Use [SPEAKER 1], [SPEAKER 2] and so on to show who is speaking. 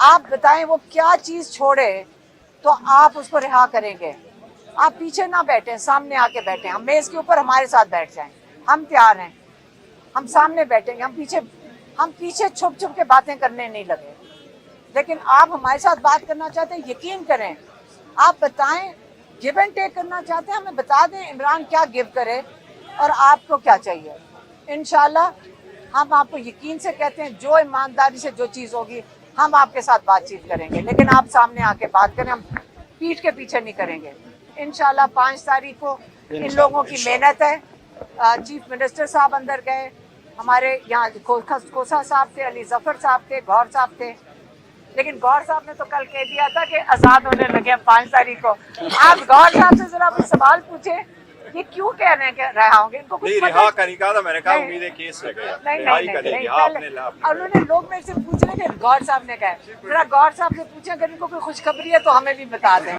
[SPEAKER 1] आप बताएं वो क्या चीज छोड़े तो आप उसको रिहा करेंगे। आप पीछे ना बैठे, सामने आके बैठे, हम मेज के ऊपर हमारे साथ बैठ जाएं, हम तैयार हैं, हम सामने बैठेंगे, हम पीछे छुप छुप के बातें करने नहीं लगे। लेकिन आप हमारे साथ बात करना चाहते हैं, यकीन करें, आप बताएं, गिव एंड टेक करना चाहते हैं, हमें बता दें इमरान क्या गिव करे और आपको क्या चाहिए। इंशाल्लाह हम आपको यकीन से कहते हैं, जो ईमानदारी से जो चीज़ होगी हम आपके साथ बातचीत करेंगे, लेकिन आप सामने आके बात करें, हम पीठ के पीछे नहीं करेंगे। इंशाल्लाह 5 तारीख को इन लोगों की मेहनत है। चीफ मिनिस्टर साहब अंदर गए, हमारे यहाँ खोसा साहब थे, अली जफर साहब थे, गौर साहब थे, लेकिन गौर साहब ने तो कल कह दिया था कि आजाद होने लगे 5 तारीख को। आप गौर साहब से जरा कुछ सवाल पूछे, ये क्यों कह रहे हैं कि रहा होंगे, इनको कुछ
[SPEAKER 2] नहीं, रिहा का नहीं कहा था मैंने, कहा उम्मीद है केस लगे
[SPEAKER 1] उन्होंने लोग मेरे से पूछ रहे थे, गौर साहब ने कहा, जरा गौर साहब से पूछे अगर इनको कोई खुशखबरी है तो हमें भी बता दें।